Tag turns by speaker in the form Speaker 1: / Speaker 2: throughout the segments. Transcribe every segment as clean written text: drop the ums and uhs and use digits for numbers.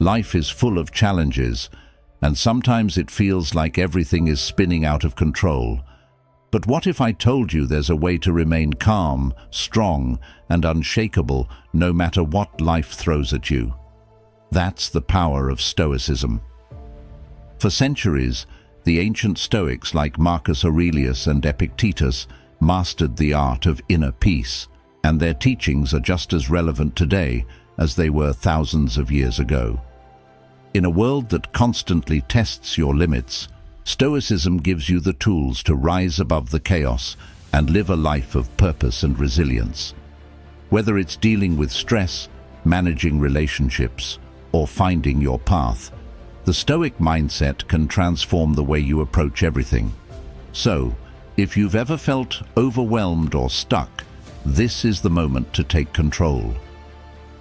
Speaker 1: Life is full of challenges, and sometimes it feels like everything is spinning out of control. But what if I told you there's a way to remain calm, strong, and unshakable no matter what life throws at you? That's the power of Stoicism. For centuries, the ancient Stoics like Marcus Aurelius and Epictetus mastered the art of inner peace, and their teachings are just as relevant today as they were thousands of years ago. In a world that constantly tests your limits, Stoicism gives you the tools to rise above the chaos and live a life of purpose and resilience. Whether it's dealing with stress, managing relationships, or finding your path, the Stoic mindset can transform the way you approach everything. So, if you've ever felt overwhelmed or stuck, this is the moment to take control.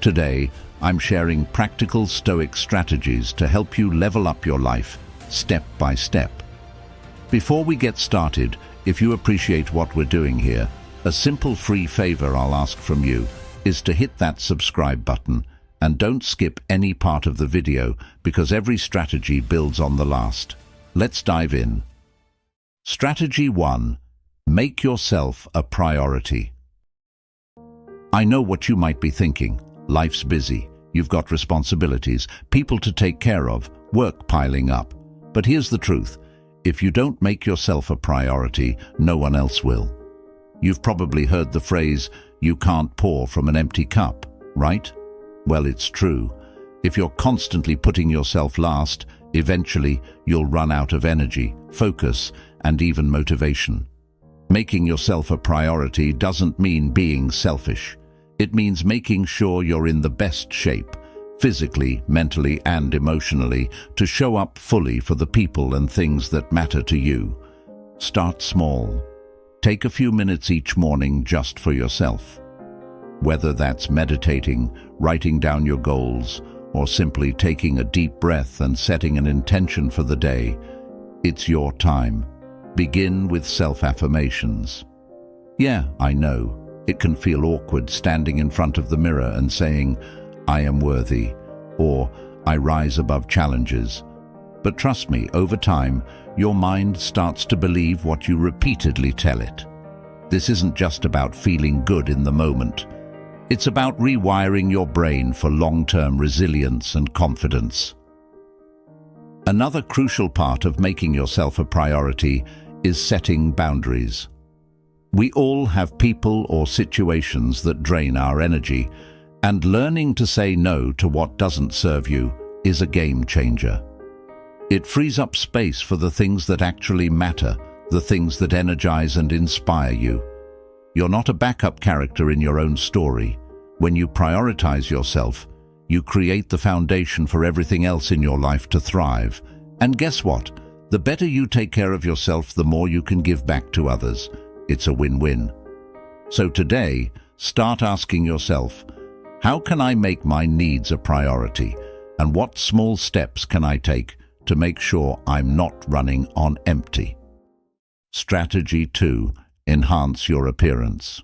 Speaker 1: Today, I'm sharing practical Stoic strategies to help you level up your life, step by step. Before we get started, if you appreciate what we're doing here, a simple free favor I'll ask from you is to hit that subscribe button, and don't skip any part of the video because every strategy builds on the last. Let's dive in. Strategy 1. Make yourself a priority. I know what you might be thinking. Life's busy. You've got responsibilities, people to take care of, work piling up. But here's the truth. If you don't make yourself a priority, no one else will. You've probably heard the phrase, "You can't pour from an empty cup," right? Well, it's true. If you're constantly putting yourself last, eventually you'll run out of energy, focus, and even motivation. Making yourself a priority doesn't mean being selfish. It means making sure you're in the best shape, physically, mentally, and emotionally, to show up fully for the people and things that matter to you. Start small. Take a few minutes each morning just for yourself. Whether that's meditating, writing down your goals, or simply taking a deep breath and setting an intention for the day, it's your time. Begin with self-affirmations. Yeah, I know, it can feel awkward standing in front of the mirror and saying, "I am worthy," or "I rise above challenges." But trust me, over time, your mind starts to believe what you repeatedly tell it. This isn't just about feeling good in the moment. It's about rewiring your brain for long-term resilience and confidence. Another crucial part of making yourself a priority is setting boundaries. We all have people or situations that drain our energy, and learning to say no to what doesn't serve you is a game changer. It frees up space for the things that actually matter, the things that energize and inspire you. You're not a backup character in your own story. When you prioritize yourself, you create the foundation for everything else in your life to thrive. And guess what? The better you take care of yourself, the more you can give back to others. It's a win-win. So today, start asking yourself, how can I make my needs a priority? And what small steps can I take to make sure I'm not running on empty? Strategy 2. Enhance your appearance.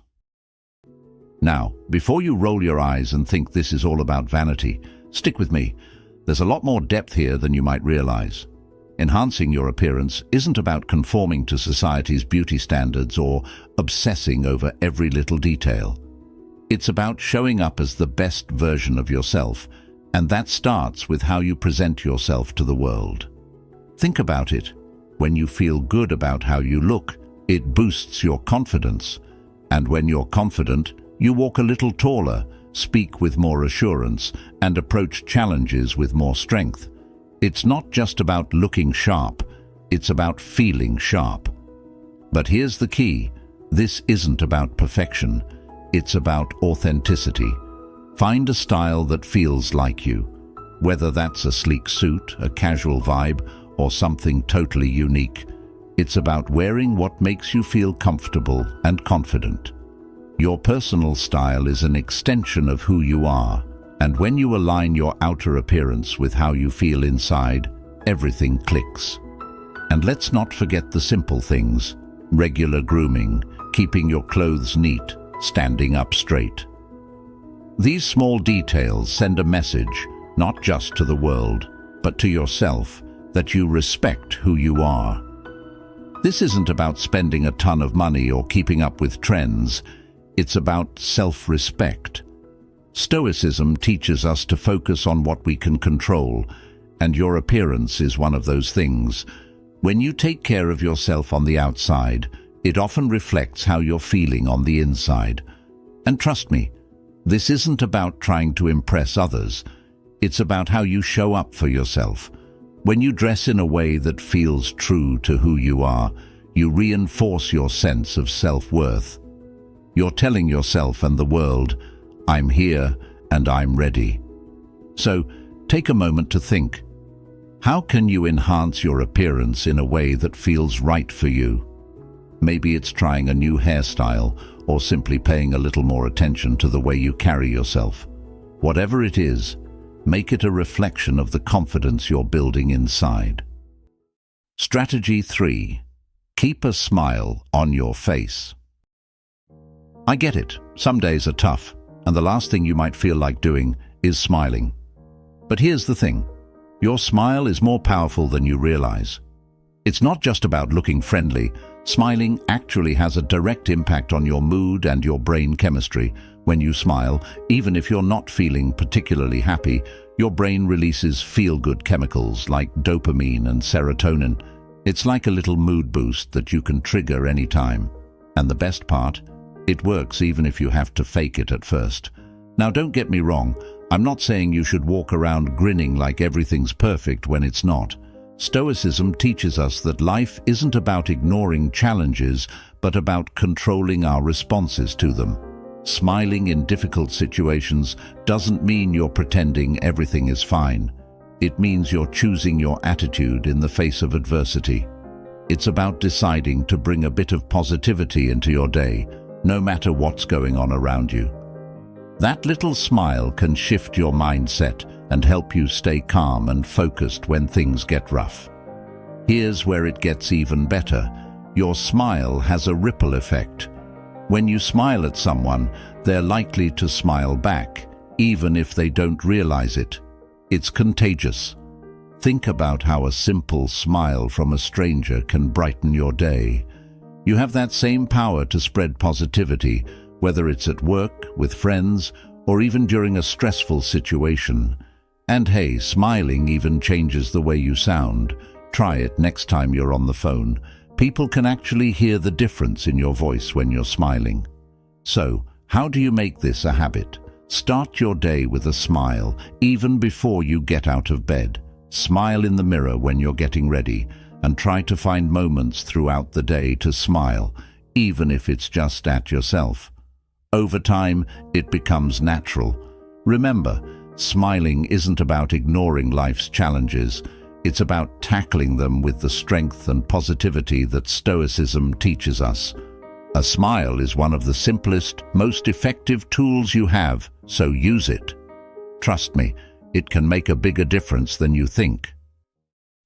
Speaker 1: Now, before you roll your eyes and think this is all about vanity, stick with me. There's a lot more depth here than you might realize. Enhancing your appearance isn't about conforming to society's beauty standards or obsessing over every little detail. It's about showing up as the best version of yourself, and that starts with how you present yourself to the world. Think about it. When you feel good about how you look, it boosts your confidence. And when you're confident, you walk a little taller, speak with more assurance, and approach challenges with more strength. It's not just about looking sharp, it's about feeling sharp. But here's the key. This isn't about perfection, it's about authenticity. Find a style that feels like you, whether that's a sleek suit, a casual vibe, or something totally unique. It's about wearing what makes you feel comfortable and confident. Your personal style is an extension of who you are, and when you align your outer appearance with how you feel inside, everything clicks. And let's not forget the simple things: regular grooming, keeping your clothes neat, standing up straight. These small details send a message: not just to the world, but to yourself, that you respect who you are. This isn't about spending a ton of money or keeping up with trends. It's about self-respect. Stoicism teaches us to focus on what we can control, and your appearance is one of those things. When you take care of yourself on the outside, it often reflects how you're feeling on the inside. And trust me, this isn't about trying to impress others. It's about how you show up for yourself. When you dress in a way that feels true to who you are, you reinforce your sense of self-worth. You're telling yourself and the world, I'm here and I'm ready. So, take a moment to think. How can you enhance your appearance in a way that feels right for you? Maybe it's trying a new hairstyle or simply paying a little more attention to the way you carry yourself. Whatever it is, make it a reflection of the confidence you're building inside. Strategy 3. Keep a smile on your face. I get it. Some days are tough, and the last thing you might feel like doing is smiling. But here's the thing. Your smile is more powerful than you realize. It's not just about looking friendly. Smiling actually has a direct impact on your mood and your brain chemistry. When you smile, even if you're not feeling particularly happy, your brain releases feel-good chemicals like dopamine and serotonin. It's like a little mood boost that you can trigger anytime. And the best part, it works even if you have to fake it at first. Now, don't get me wrong. I'm not saying you should walk around grinning like everything's perfect when it's not. Stoicism teaches us that life isn't about ignoring challenges, but about controlling our responses to them. Smiling in difficult situations doesn't mean you're pretending everything is fine. It means you're choosing your attitude in the face of adversity. It's about deciding to bring a bit of positivity into your day, no matter what's going on around you. That little smile can shift your mindset and help you stay calm and focused when things get rough. Here's where it gets even better. Your smile has a ripple effect. When you smile at someone, they're likely to smile back, even if they don't realize it. It's contagious. Think about how a simple smile from a stranger can brighten your day. You have that same power to spread positivity, whether it's at work, with friends, or even during a stressful situation. And hey, smiling even changes the way you sound. Try it next time you're on the phone. People can actually hear the difference in your voice when you're smiling. So, how do you make this a habit? Start your day with a smile, even before you get out of bed. Smile in the mirror when you're getting ready, and try to find moments throughout the day to smile, even if it's just at yourself. Over time, it becomes natural. Remember, smiling isn't about ignoring life's challenges. It's about tackling them with the strength and positivity that Stoicism teaches us. A smile is one of the simplest, most effective tools you have, so use it. Trust me, it can make a bigger difference than you think.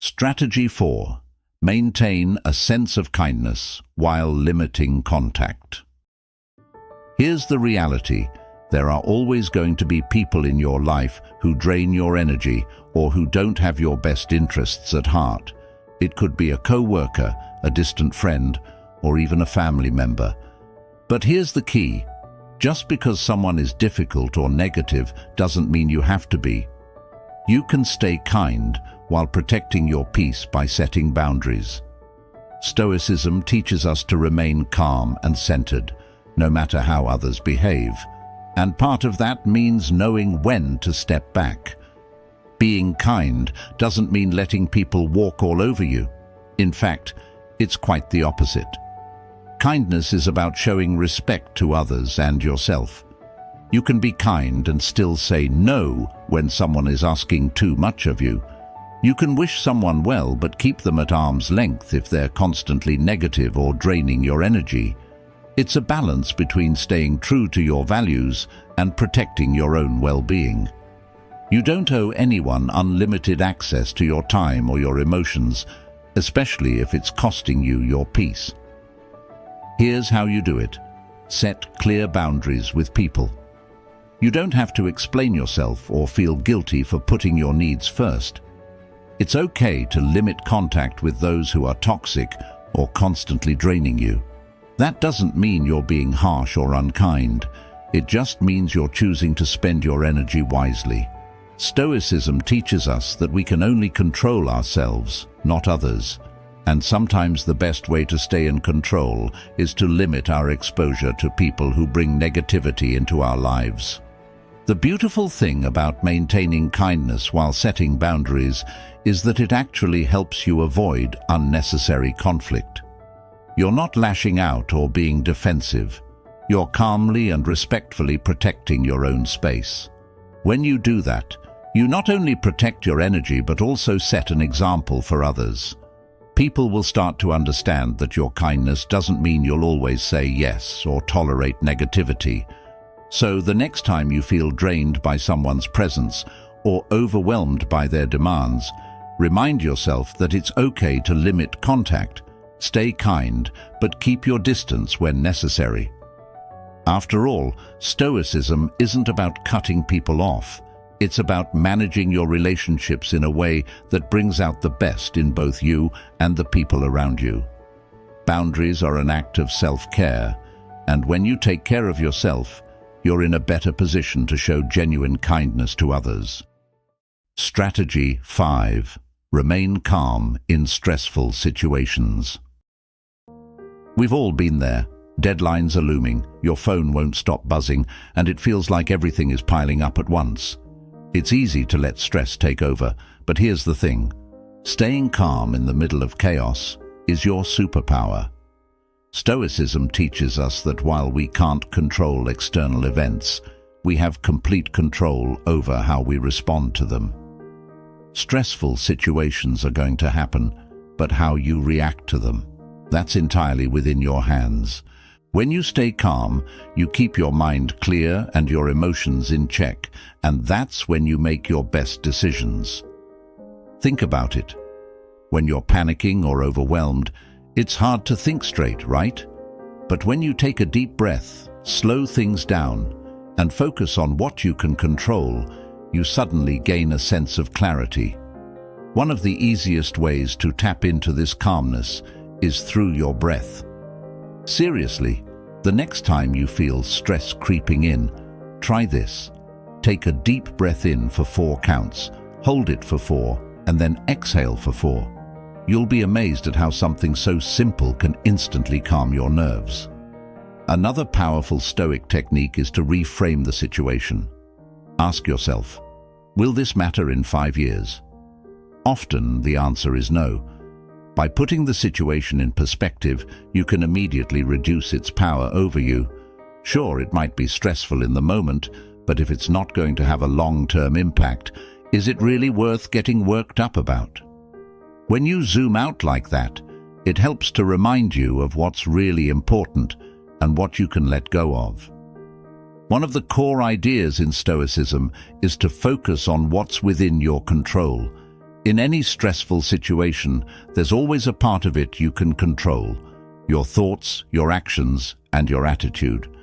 Speaker 1: Strategy 4. Maintain a sense of kindness while limiting contact. Here's the reality. There are always going to be people in your life who drain your energy or who don't have your best interests at heart. It could be a co-worker, a distant friend, or even a family member. But here's the key. Just because someone is difficult or negative doesn't mean you have to be. You can stay kind while protecting your peace by setting boundaries. Stoicism teaches us to remain calm and centered, no matter how others behave. And part of that means knowing when to step back. Being kind doesn't mean letting people walk all over you. In fact, it's quite the opposite. Kindness is about showing respect to others and yourself. You can be kind and still say no when someone is asking too much of you. You can wish someone well but keep them at arm's length if they're constantly negative or draining your energy. It's a balance between staying true to your values and protecting your own well-being. You don't owe anyone unlimited access to your time or your emotions, especially if it's costing you your peace. Here's how you do it. Set clear boundaries with people. You don't have to explain yourself or feel guilty for putting your needs first. It's okay to limit contact with those who are toxic or constantly draining you. That doesn't mean you're being harsh or unkind. It just means you're choosing to spend your energy wisely. Stoicism teaches us that we can only control ourselves, not others. And sometimes the best way to stay in control is to limit our exposure to people who bring negativity into our lives. The beautiful thing about maintaining kindness while setting boundaries is that it actually helps you avoid unnecessary conflict. You're not lashing out or being defensive. You're calmly and respectfully protecting your own space. When you do that, you not only protect your energy but also set an example for others. People will start to understand that your kindness doesn't mean you'll always say yes or tolerate negativity. So the next time you feel drained by someone's presence or overwhelmed by their demands, remind yourself that it's okay to limit contact, stay kind, but keep your distance when necessary. After all, Stoicism isn't about cutting people off. It's about managing your relationships in a way that brings out the best in both you and the people around you. Boundaries are an act of self-care, and when you take care of yourself, you're in a better position to show genuine kindness to others. Strategy 5. Remain calm in stressful situations. We've all been there. Deadlines are looming, your phone won't stop buzzing, and it feels like everything is piling up at once. It's easy to let stress take over, but here's the thing. Staying calm in the middle of chaos is your superpower. Stoicism teaches us that while we can't control external events, we have complete control over how we respond to them. Stressful situations are going to happen, but how you react to them, that's entirely within your hands. When you stay calm, you keep your mind clear and your emotions in check, and that's when you make your best decisions. Think about it. When you're panicking or overwhelmed, it's hard to think straight, right? But when you take a deep breath, slow things down, and focus on what you can control, you suddenly gain a sense of clarity. One of the easiest ways to tap into this calmness is through your breath. Seriously, the next time you feel stress creeping in, try this. Take a deep breath in for 4 counts, hold it for 4, and then exhale for 4. You'll be amazed at how something so simple can instantly calm your nerves. Another powerful Stoic technique is to reframe the situation. Ask yourself, will this matter in 5 years? Often the answer is no. By putting the situation in perspective, you can immediately reduce its power over you. Sure, it might be stressful in the moment, but if it's not going to have a long-term impact, is it really worth getting worked up about? When you zoom out like that, it helps to remind you of what's really important and what you can let go of. One of the core ideas in Stoicism is to focus on what's within your control. In any stressful situation, there's always a part of it you can control: your thoughts, your actions, and your attitude.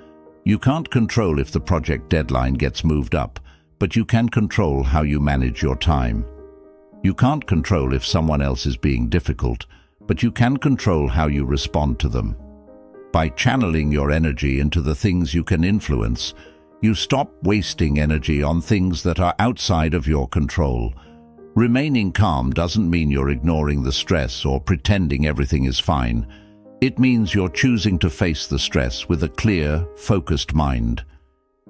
Speaker 1: You can't control if the project deadline gets moved up, but you can control how you manage your time. You can't control if someone else is being difficult, but you can control how you respond to them. By channeling your energy into the things you can influence, you stop wasting energy on things that are outside of your control. Remaining calm doesn't mean you're ignoring the stress or pretending everything is fine. It means you're choosing to face the stress with a clear, focused mind.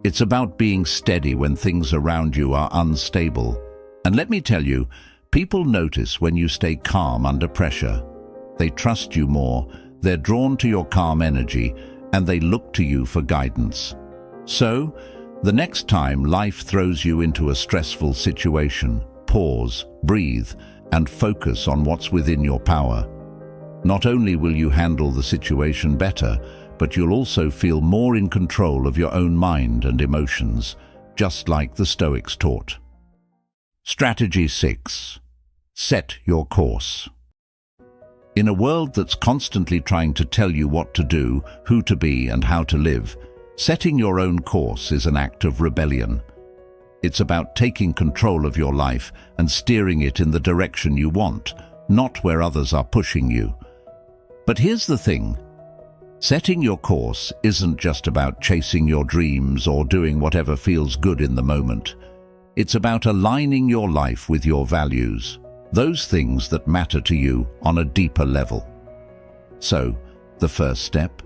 Speaker 1: It's about being steady when things around you are unstable. And let me tell you, people notice when you stay calm under pressure. They trust you more, they're drawn to your calm energy, and they look to you for guidance. So, the next time life throws you into a stressful situation, pause, breathe, and focus on what's within your power. Not only will you handle the situation better, but you'll also feel more in control of your own mind and emotions, just like the Stoics taught. Strategy 6. Set your course. In a world that's constantly trying to tell you what to do, who to be, and how to live, Setting your own course is an act of rebellion. It's about taking control of your life and steering it in the direction you want, not where others are pushing you. But here's the thing. Setting your course isn't just about chasing your dreams or doing whatever feels good in the moment. It's about aligning your life with your values, those things that matter to you on a deeper level. So, the first step?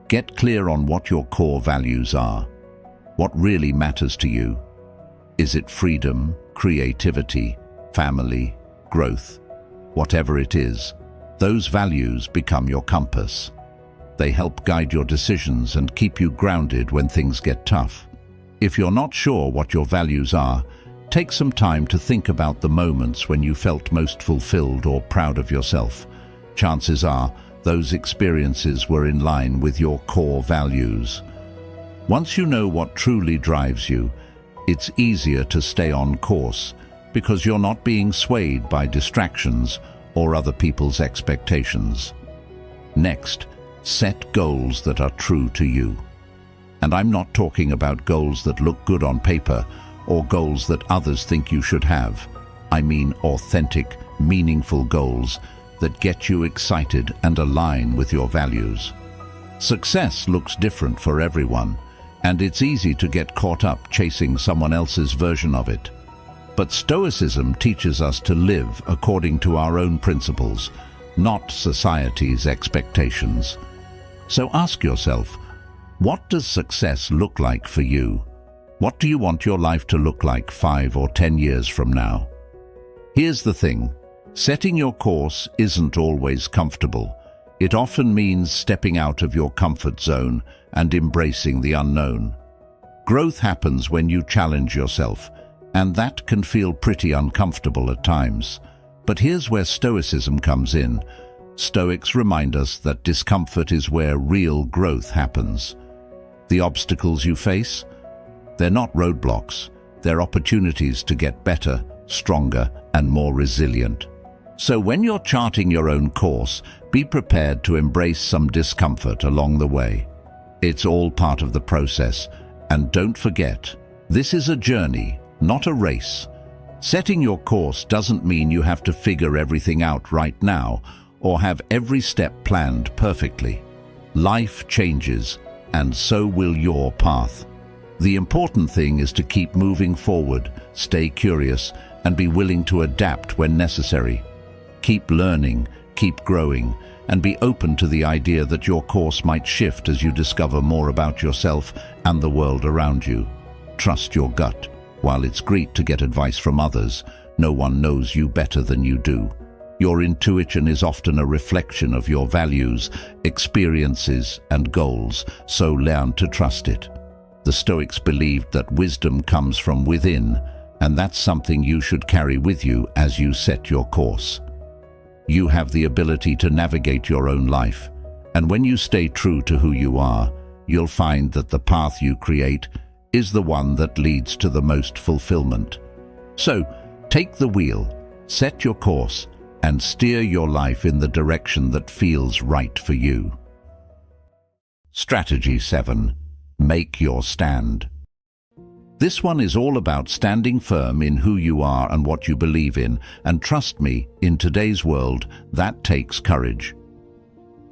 Speaker 1: Get clear on what your core values are. What really matters to you? Is it freedom, creativity, family, growth? Whatever it is, those values become your compass. They help guide your decisions and keep you grounded when things get tough. If you're not sure what your values are, take some time to think about the moments when you felt most fulfilled or proud of yourself. Chances are, those experiences were in line with your core values. Once you know what truly drives you, it's easier to stay on course because you're not being swayed by distractions or other people's expectations. Next, set goals that are true to you. And I'm not talking about goals that look good on paper or goals that others think you should have. I mean authentic, meaningful goals that get you excited and align with your values. Success looks different for everyone, and it's easy to get caught up chasing someone else's version of it. But Stoicism teaches us to live according to our own principles, not society's expectations. So ask yourself, what does success look like for you? What do you want your life to look like 5 or 10 years from now? Here's the thing, setting your course isn't always comfortable. It often means stepping out of your comfort zone and embracing the unknown. Growth happens when you challenge yourself, and that can feel pretty uncomfortable at times. But here's where Stoicism comes in. Stoics remind us that discomfort is where real growth happens. The obstacles you face? They're not roadblocks. They're opportunities to get better, stronger, and more resilient. So when you're charting your own course, be prepared to embrace some discomfort along the way. It's all part of the process. And don't forget, this is a journey, not a race. Setting your course doesn't mean you have to figure everything out right now or have every step planned perfectly. Life changes, and so will your path. The important thing is to keep moving forward, stay curious, and be willing to adapt when necessary. Keep learning, keep growing, and be open to the idea that your course might shift as you discover more about yourself and the world around you. Trust your gut. While it's great to get advice from others, no one knows you better than you do. Your intuition is often a reflection of your values, experiences, and goals, so learn to trust it. The Stoics believed that wisdom comes from within, and that's something you should carry with you as you set your course. You have the ability to navigate your own life, and when you stay true to who you are, you'll find that the path you create is the one that leads to the most fulfillment. So, take the wheel, set your course, and steer your life in the direction that feels right for you. Strategy 7. Make your stand. This one is all about standing firm in who you are and what you believe in, and trust me, in today's world, that takes courage.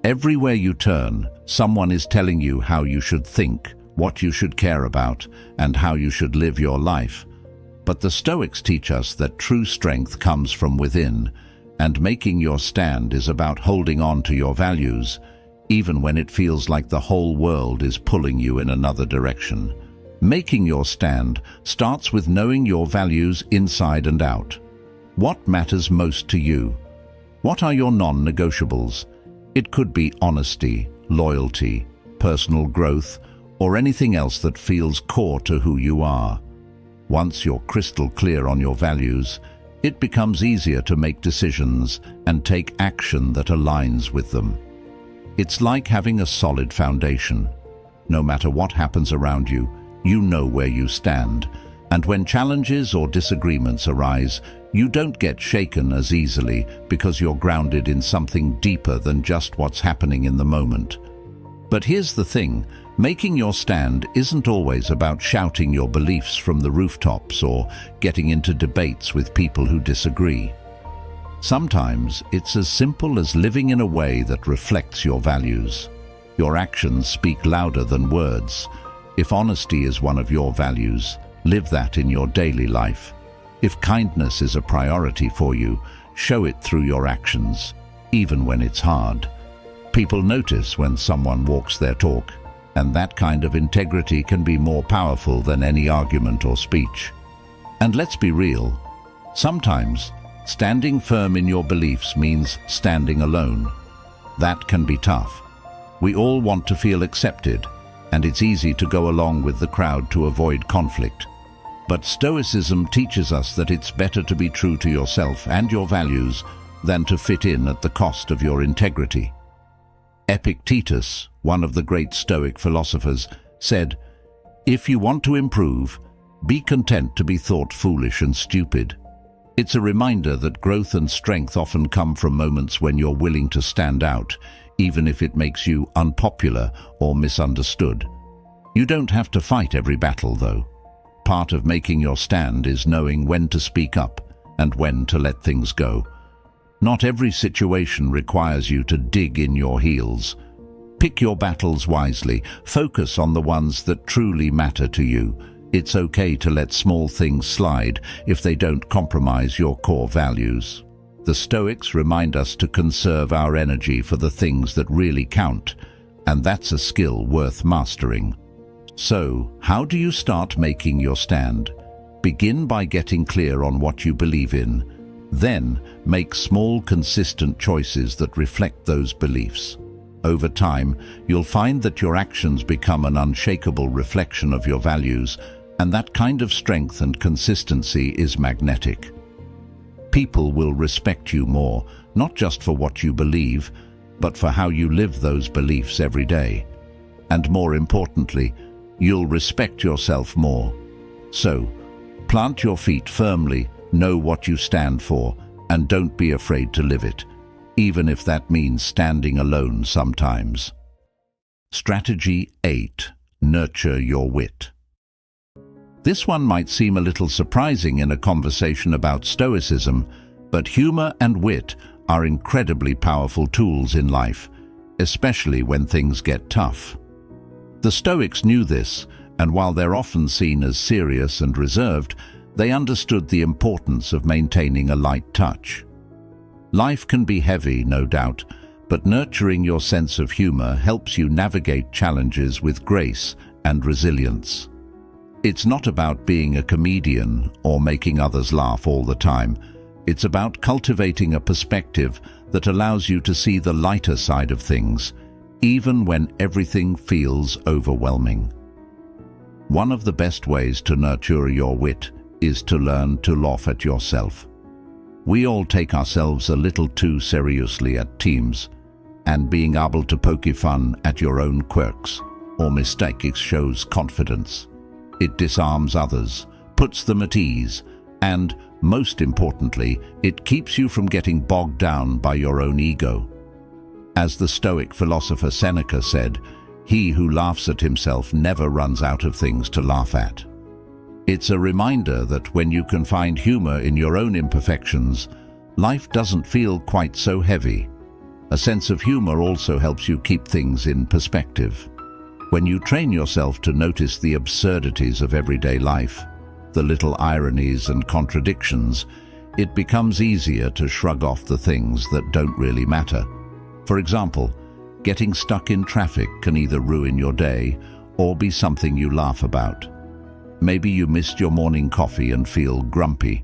Speaker 1: Everywhere you turn, someone is telling you how you should think, what you should care about, and how you should live your life. But the Stoics teach us that true strength comes from within, and making your stand is about holding on to your values, even when it feels like the whole world is pulling you in another direction. Making your stand starts with knowing your values inside and out. What matters most to you? What are your non-negotiables? It could be honesty, loyalty, personal growth, or anything else that feels core to who you are. Once you're crystal clear on your values, it becomes easier to make decisions and take action that aligns with them. It's like having a solid foundation. No matter what happens around you, you know where you stand, and when challenges or disagreements arise, you don't get shaken as easily because you're grounded in something deeper than just what's happening in the moment. But here's the thing, Making your stand isn't always about shouting your beliefs from the rooftops or getting into debates with people who disagree. Sometimes it's as simple as living in a way that reflects your values. Your actions speak louder than words. If honesty is one of your values, live that in your daily life. If kindness is a priority for you, show it through your actions, even when it's hard. People notice when someone walks their talk, and that kind of integrity can be more powerful than any argument or speech. And let's be real, sometimes standing firm in your beliefs means standing alone. That can be tough. We all want to feel accepted, and it's easy to go along with the crowd to avoid conflict. But Stoicism teaches us that it's better to be true to yourself and your values than to fit in at the cost of your integrity. Epictetus, one of the great Stoic philosophers, said, "If you want to improve, be content to be thought foolish and stupid." It's a reminder that growth and strength often come from moments when you're willing to stand out, even if it makes you unpopular or misunderstood. You don't have to fight every battle, though. Part of making your stand is knowing when to speak up and when to let things go. Not every situation requires you to dig in your heels. Pick your battles wisely. Focus on the ones that truly matter to you. It's okay to let small things slide if they don't compromise your core values. The Stoics remind us to conserve our energy for the things that really count, and that's a skill worth mastering. So, how do you start making your stand? Begin by getting clear on what you believe in. Then, make small, consistent choices that reflect those beliefs. Over time, you'll find that your actions become an unshakable reflection of your values, and that kind of strength and consistency is magnetic. People will respect you more, not just for what you believe, but for how you live those beliefs every day. And more importantly, you'll respect yourself more. So, plant your feet firmly, know what you stand for, and don't be afraid to live it, even if that means standing alone sometimes. Strategy 8. Nurture your wit. This one might seem a little surprising in a conversation about Stoicism, but humor and wit are incredibly powerful tools in life, especially when things get tough. The Stoics knew this, and while they're often seen as serious and reserved, they understood the importance of maintaining a light touch. Life can be heavy, no doubt, but nurturing your sense of humor helps you navigate challenges with grace and resilience. It's not about being a comedian or making others laugh all the time. It's about cultivating a perspective that allows you to see the lighter side of things, even when everything feels overwhelming. One of the best ways to nurture your wit is to learn to laugh at yourself. We all take ourselves a little too seriously at times, and being able to poke fun at your own quirks or mistakes shows confidence. It disarms others, puts them at ease, and, most importantly, it keeps you from getting bogged down by your own ego. As the Stoic philosopher Seneca said, "He who laughs at himself never runs out of things to laugh at." It's a reminder that when you can find humor in your own imperfections, life doesn't feel quite so heavy. A sense of humor also helps you keep things in perspective. When you train yourself to notice the absurdities of everyday life, the little ironies and contradictions, it becomes easier to shrug off the things that don't really matter. For example, getting stuck in traffic can either ruin your day or be something you laugh about. Maybe you missed your morning coffee and feel grumpy.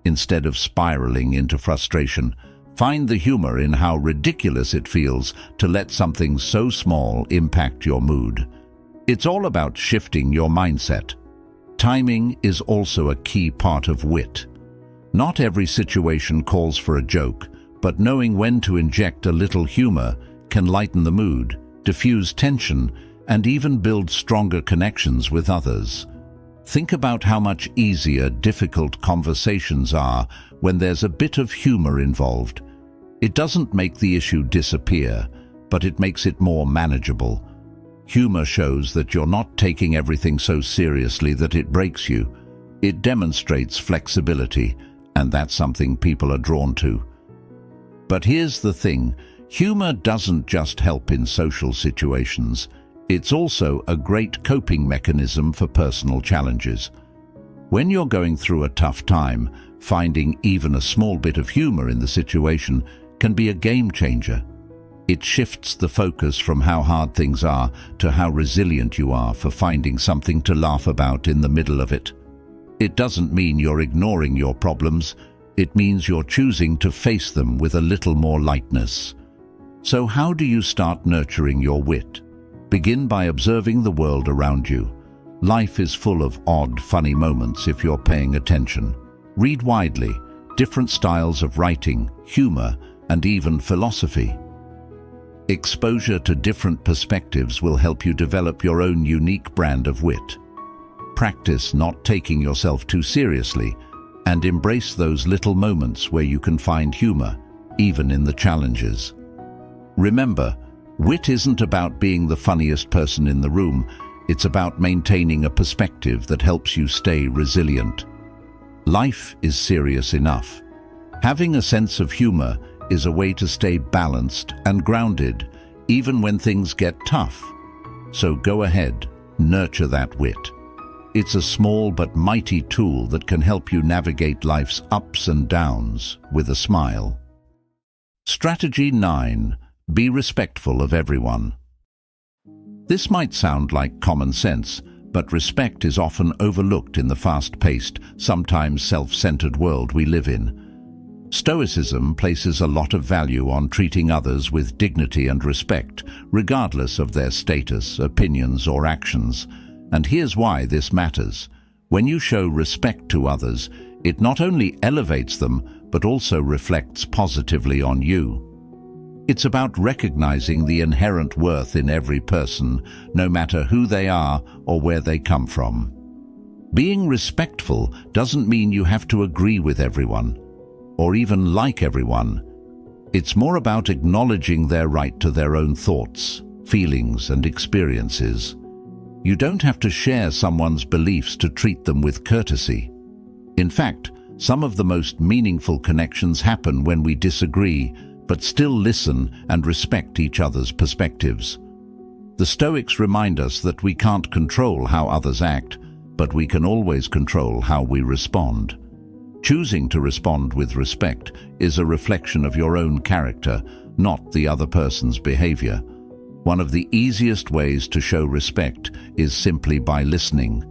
Speaker 1: Instead of spiraling into frustration, find the humor in how ridiculous it feels to let something so small impact your mood. It's all about shifting your mindset. Timing is also a key part of wit. Not every situation calls for a joke, but knowing when to inject a little humor can lighten the mood, diffuse tension, and even build stronger connections with others. Think about how much easier difficult conversations are when there's a bit of humor involved. It doesn't make the issue disappear, but it makes it more manageable. Humor shows that you're not taking everything so seriously that it breaks you. It demonstrates flexibility, and that's something people are drawn to. But here's the thing, humor doesn't just help in social situations. It's also a great coping mechanism for personal challenges. When you're going through a tough time, finding even a small bit of humor in the situation can be a game changer. It shifts the focus from how hard things are to how resilient you are for finding something to laugh about in the middle of it. It doesn't mean you're ignoring your problems. It means you're choosing to face them with a little more lightness. So how do you start nurturing your wit? Begin by observing the world around you. Life is full of odd, funny moments if you're paying attention. Read widely, different styles of writing, humor, and even philosophy. Exposure to different perspectives will help you develop your own unique brand of wit. Practice not taking yourself too seriously, and embrace those little moments where you can find humor, even in the challenges. Remember, wit isn't about being the funniest person in the room. It's about maintaining a perspective that helps you stay resilient. Life is serious enough. Having a sense of humor is a way to stay balanced and grounded, even when things get tough. So go ahead, nurture that wit. It's a small but mighty tool that can help you navigate life's ups and downs with a smile. Strategy 9. Be respectful of everyone. This might sound like common sense, but respect is often overlooked in the fast-paced, sometimes self-centered world we live in. Stoicism places a lot of value on treating others with dignity and respect, regardless of their status, opinions, or actions. And here's why this matters. When you show respect to others, it not only elevates them, but also reflects positively on you. It's about recognizing the inherent worth in every person, no matter who they are or where they come from. Being respectful doesn't mean you have to agree with everyone, or even like everyone. It's more about acknowledging their right to their own thoughts, feelings, and experiences. You don't have to share someone's beliefs to treat them with courtesy. In fact, some of the most meaningful connections happen when we disagree, but still listen and respect each other's perspectives. The Stoics remind us that we can't control how others act, but we can always control how we respond. Choosing to respond with respect is a reflection of your own character, not the other person's behavior. One of the easiest ways to show respect is simply by listening.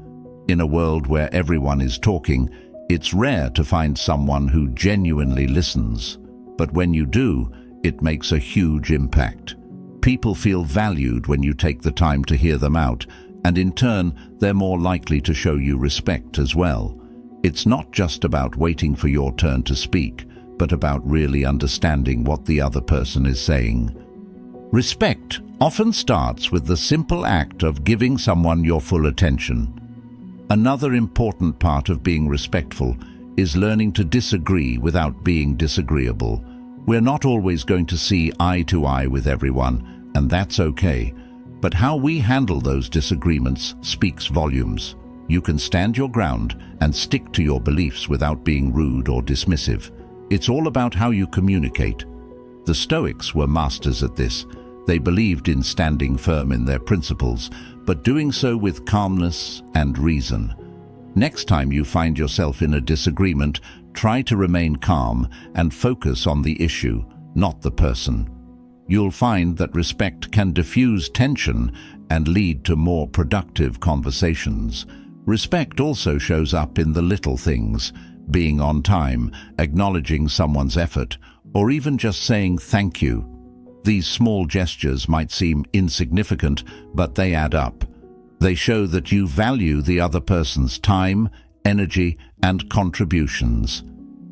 Speaker 1: In a world where everyone is talking, it's rare to find someone who genuinely listens. But when you do, it makes a huge impact. People feel valued when you take the time to hear them out, and in turn, they're more likely to show you respect as well. It's not just about waiting for your turn to speak, but about really understanding what the other person is saying. Respect often starts with the simple act of giving someone your full attention. Another important part of being respectful is learning to disagree without being disagreeable. We're not always going to see eye to eye with everyone, and that's okay. But how we handle those disagreements speaks volumes. You can stand your ground and stick to your beliefs without being rude or dismissive. It's all about how you communicate. The Stoics were masters at this. They believed in standing firm in their principles, but doing so with calmness and reason. Next time you find yourself in a disagreement, try to remain calm and focus on the issue, not the person. You'll find that respect can diffuse tension and lead to more productive conversations. Respect also shows up in the little things, being on time, acknowledging someone's effort, or even just saying thank you. These small gestures might seem insignificant, but they add up. They show that you value the other person's time, energy, and contributions.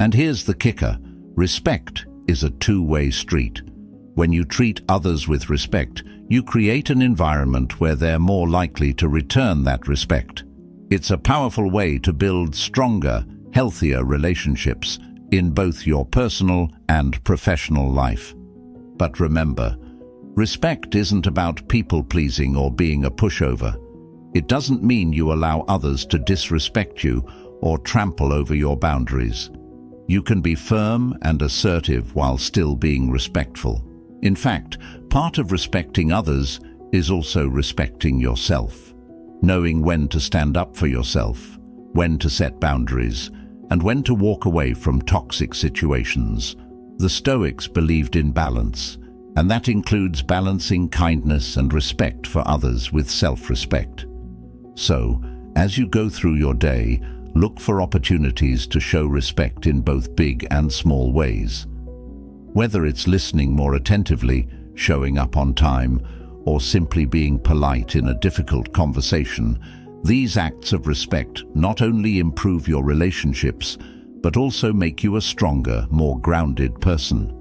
Speaker 1: And here's the kicker: respect is a two-way street. When you treat others with respect, you create an environment where they're more likely to return that respect. It's a powerful way to build stronger, healthier relationships in both your personal and professional life. But remember, Respect isn't about people-pleasing or being a pushover. It doesn't mean you allow others to disrespect you or trample over your boundaries. You can be firm and assertive while still being respectful. In fact, part of respecting others is also respecting yourself. Knowing when to stand up for yourself, when to set boundaries, and when to walk away from toxic situations. The Stoics believed in balance, and that includes balancing kindness and respect for others with self-respect. So, as you go through your day, look for opportunities to show respect in both big and small ways. Whether it's listening more attentively, showing up on time, or simply being polite in a difficult conversation, these acts of respect not only improve your relationships, but also make you a stronger, more grounded person.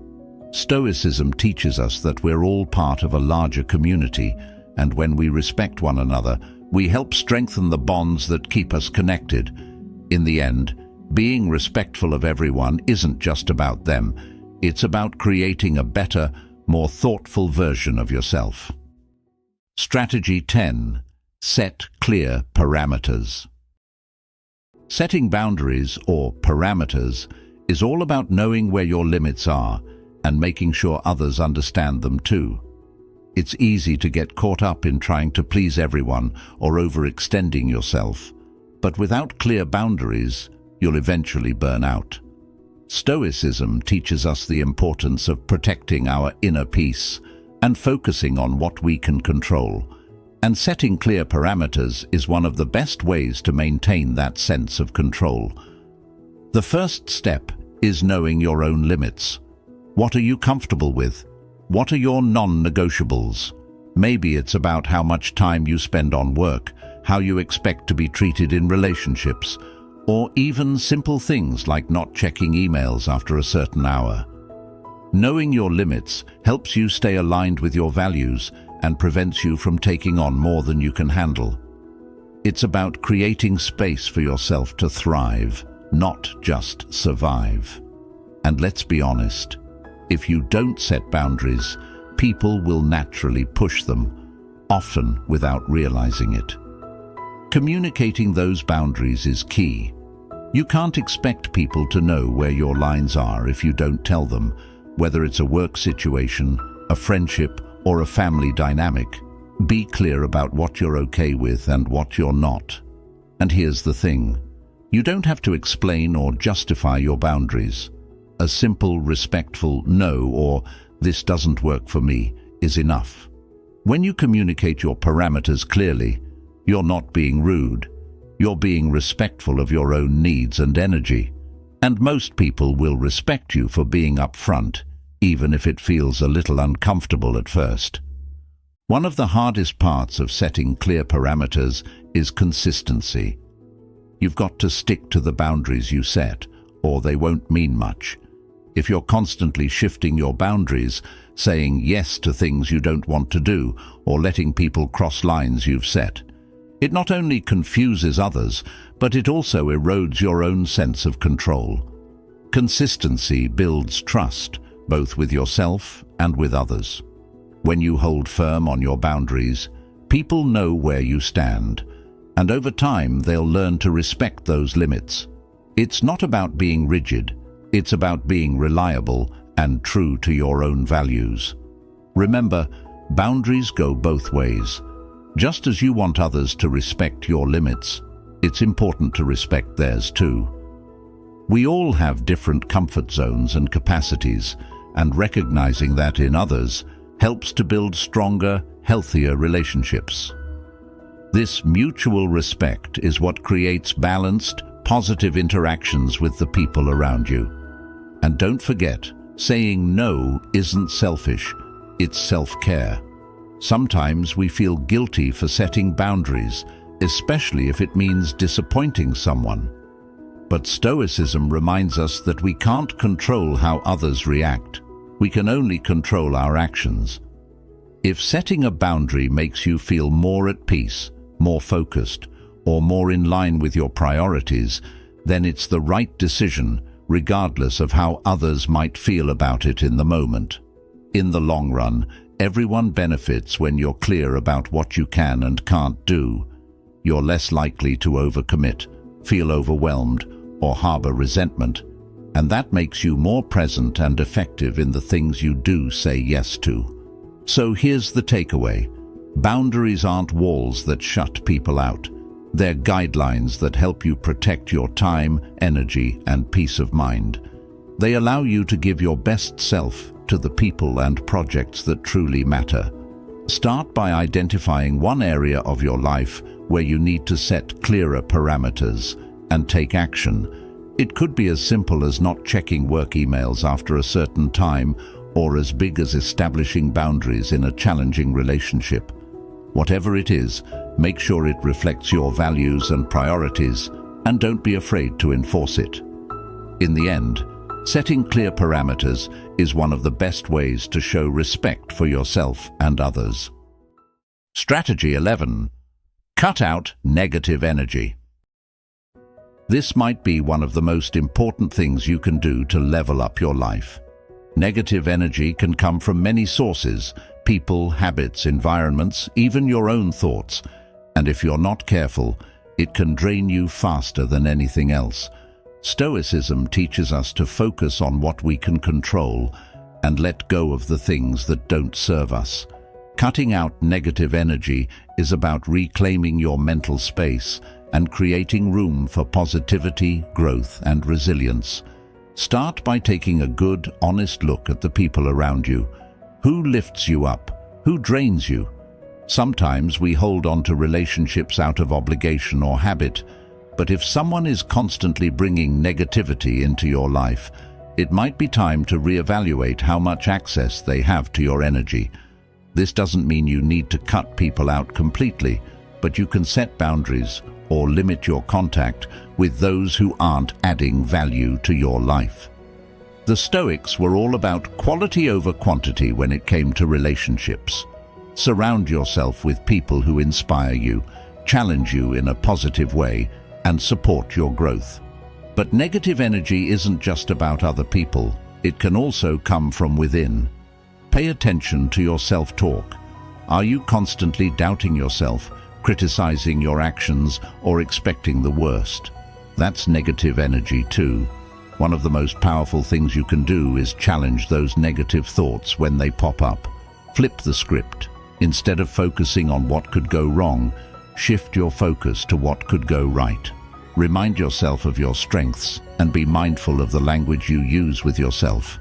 Speaker 1: Stoicism teaches us that we're all part of a larger community, and when we respect one another, we help strengthen the bonds that keep us connected. In the end, being respectful of everyone isn't just about them. It's about creating a better, more thoughtful version of yourself. Strategy 10. Set clear parameters. Setting boundaries, or parameters, is all about knowing where your limits are and making sure others understand them too. It's easy to get caught up in trying to please everyone or overextending yourself, but without clear boundaries, you'll eventually burn out. Stoicism teaches us the importance of protecting our inner peace and focusing on what we can control. And setting clear parameters is one of the best ways to maintain that sense of control. The first step is knowing your own limits. What are you comfortable with? What are your non-negotiables? Maybe it's about how much time you spend on work, how you expect to be treated in relationships, or even simple things like not checking emails after a certain hour. Knowing your limits helps you stay aligned with your values and prevents you from taking on more than you can handle. It's about creating space for yourself to thrive, not just survive. And let's be honest, if you don't set boundaries, people will naturally push them, often without realizing it. Communicating those boundaries is key. You can't expect people to know where your lines are if you don't tell them, whether it's a work situation, a friendship, or a family dynamic. Be clear about what you're okay with and what you're not. And here's the thing. You don't have to explain or justify your boundaries. A simple, respectful no or "this doesn't work for me" is enough. When you communicate your parameters clearly, you're not being rude. You're being respectful of your own needs and energy. And most people will respect you for being upfront, even if it feels a little uncomfortable at first. One of the hardest parts of setting clear parameters is consistency. You've got to stick to the boundaries you set, or they won't mean much. If you're constantly shifting your boundaries, saying yes to things you don't want to do, or letting people cross lines you've set, it not only confuses others, but it also erodes your own sense of control. Consistency builds trust, both with yourself and with others. When you hold firm on your boundaries, people know where you stand, and over time they'll learn to respect those limits. It's not about being rigid, it's about being reliable and true to your own values. Remember, boundaries go both ways. Just as you want others to respect your limits, it's important to respect theirs too. We all have different comfort zones and capacities, and recognizing that in others helps to build stronger, healthier relationships. This mutual respect is what creates balanced, positive interactions with the people around you. And don't forget, saying no isn't selfish, it's self-care. Sometimes we feel guilty for setting boundaries, especially if it means disappointing someone. But Stoicism reminds us that we can't control how others react. We can only control our actions. If setting a boundary makes you feel more at peace, more focused, or more in line with your priorities, then it's the right decision, regardless of how others might feel about it in the moment. In the long run, Everyone benefits when you're clear about what you can and can't do. You're less likely to overcommit, feel overwhelmed, or harbor resentment, and that makes you more present and effective in the things you do say yes to. So here's the takeaway. Boundaries aren't walls that shut people out. They're guidelines that help you protect your time, energy, and peace of mind. They allow you to give your best self to the people and projects that truly matter. Start by identifying one area of your life where you need to set clearer parameters and take action. It could be as simple as not checking work emails after a certain time, or as big as establishing boundaries in a challenging relationship. Whatever it is, make sure it reflects your values and priorities, and don't be afraid to enforce it. In the end, setting clear parameters is one of the best ways to show respect for yourself and others. Strategy 11. Cut out negative energy. This might be one of the most important things you can do to level up your life. Negative energy can come from many sources: people, habits, environments, even your own thoughts. And if you're not careful, it can drain you faster than anything else. Stoicism teaches us to focus on what we can control and let go of the things that don't serve us. Cutting out negative energy is about reclaiming your mental space and creating room for positivity, growth, and resilience. Start by taking a good, honest look at the people around you. Who lifts you up? Who drains you? Sometimes we hold on to relationships out of obligation or habit, but if someone is constantly bringing negativity into your life, it might be time to reevaluate how much access they have to your energy. This doesn't mean you need to cut people out completely, but you can set boundaries or limit your contact with those who aren't adding value to your life. The Stoics were all about quality over quantity when it came to relationships. Surround yourself with people who inspire you, challenge you in a positive way, and support your growth. But negative energy isn't just about other people. It can also come from within. Pay attention to your self-talk. Are you constantly doubting yourself, criticizing your actions, or expecting the worst? That's negative energy too. One of the most powerful things you can do is challenge those negative thoughts when they pop up. Flip the script. Instead of focusing on what could go wrong, shift your focus to what could go right. Remind yourself of your strengths and be mindful of the language you use with yourself.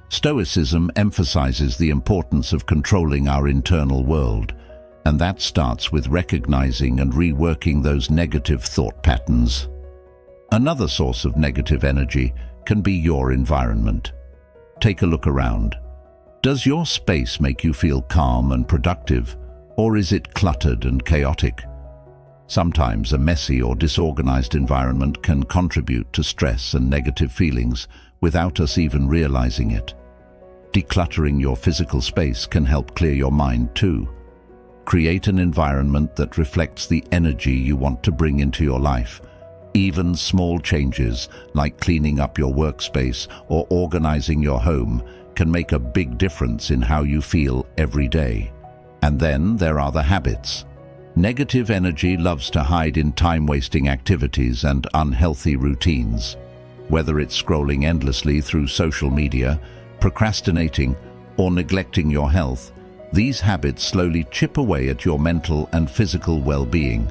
Speaker 1: Stoicism emphasizes the importance of controlling our internal world, and that starts with recognizing and reworking those negative thought patterns. Another source of negative energy can be your environment. Take a look around. Does your space make you feel calm and productive, or is it cluttered and chaotic? Sometimes a messy or disorganized environment can contribute to stress and negative feelings without us even realizing it. Decluttering your physical space can help clear your mind too. Create an environment that reflects the energy you want to bring into your life. Even small changes, like cleaning up your workspace or organizing your home, can make a big difference in how you feel every day. And then there are the habits. Negative energy loves to hide in time-wasting activities and unhealthy routines. Whether it's scrolling endlessly through social media, procrastinating, or neglecting your health, these habits slowly chip away at your mental and physical well-being.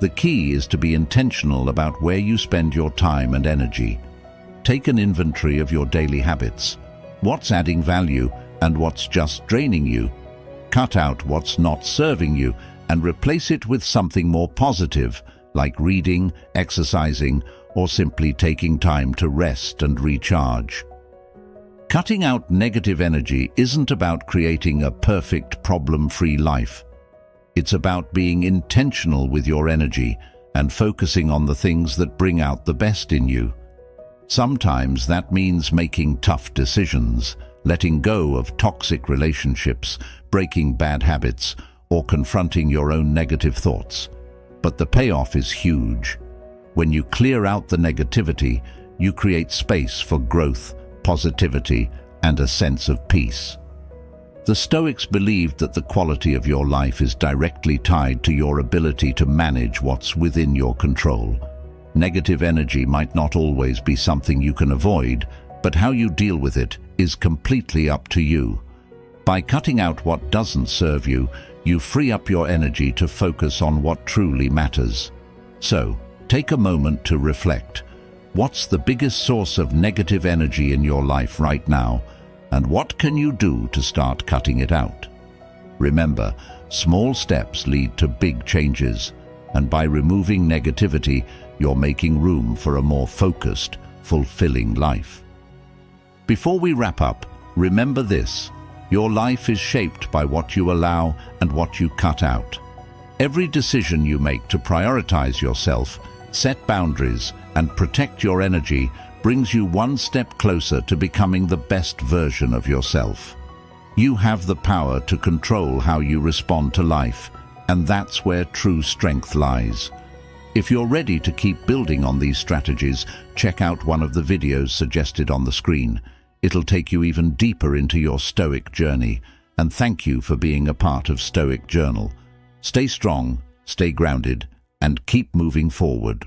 Speaker 1: The key is to be intentional about where you spend your time and energy. Take an inventory of your daily habits. What's adding value and what's just draining you? Cut out what's not serving you and replace it with something more positive, like reading, exercising, or simply taking time to rest and recharge. Cutting out negative energy isn't about creating a perfect, problem-free life. It's about being intentional with your energy and focusing on the things that bring out the best in you. Sometimes that means making tough decisions, letting go of toxic relationships, breaking bad habits, or confronting your own negative thoughts. But the payoff is huge. When you clear out the negativity, you create space for growth, positivity, and a sense of peace. The Stoics believed that the quality of your life is directly tied to your ability to manage what's within your control. Negative energy might not always be something you can avoid, but how you deal with it is completely up to you. By cutting out what doesn't serve you, you free up your energy to focus on what truly matters. So, take a moment to reflect. What's the biggest source of negative energy in your life right now, and what can you do to start cutting it out? Remember, small steps lead to big changes, and by removing negativity, you're making room for a more focused, fulfilling life. Before we wrap up, remember this: your life is shaped by what you allow and what you cut out. Every decision you make to prioritize yourself, set boundaries, and protect your energy brings you one step closer to becoming the best version of yourself. You have the power to control how you respond to life, and that's where true strength lies. If you're ready to keep building on these strategies, check out one of the videos suggested on the screen. It'll take you even deeper into your Stoic journey, and thank you for being a part of Stoic Journal. Stay strong, stay grounded, and keep moving forward.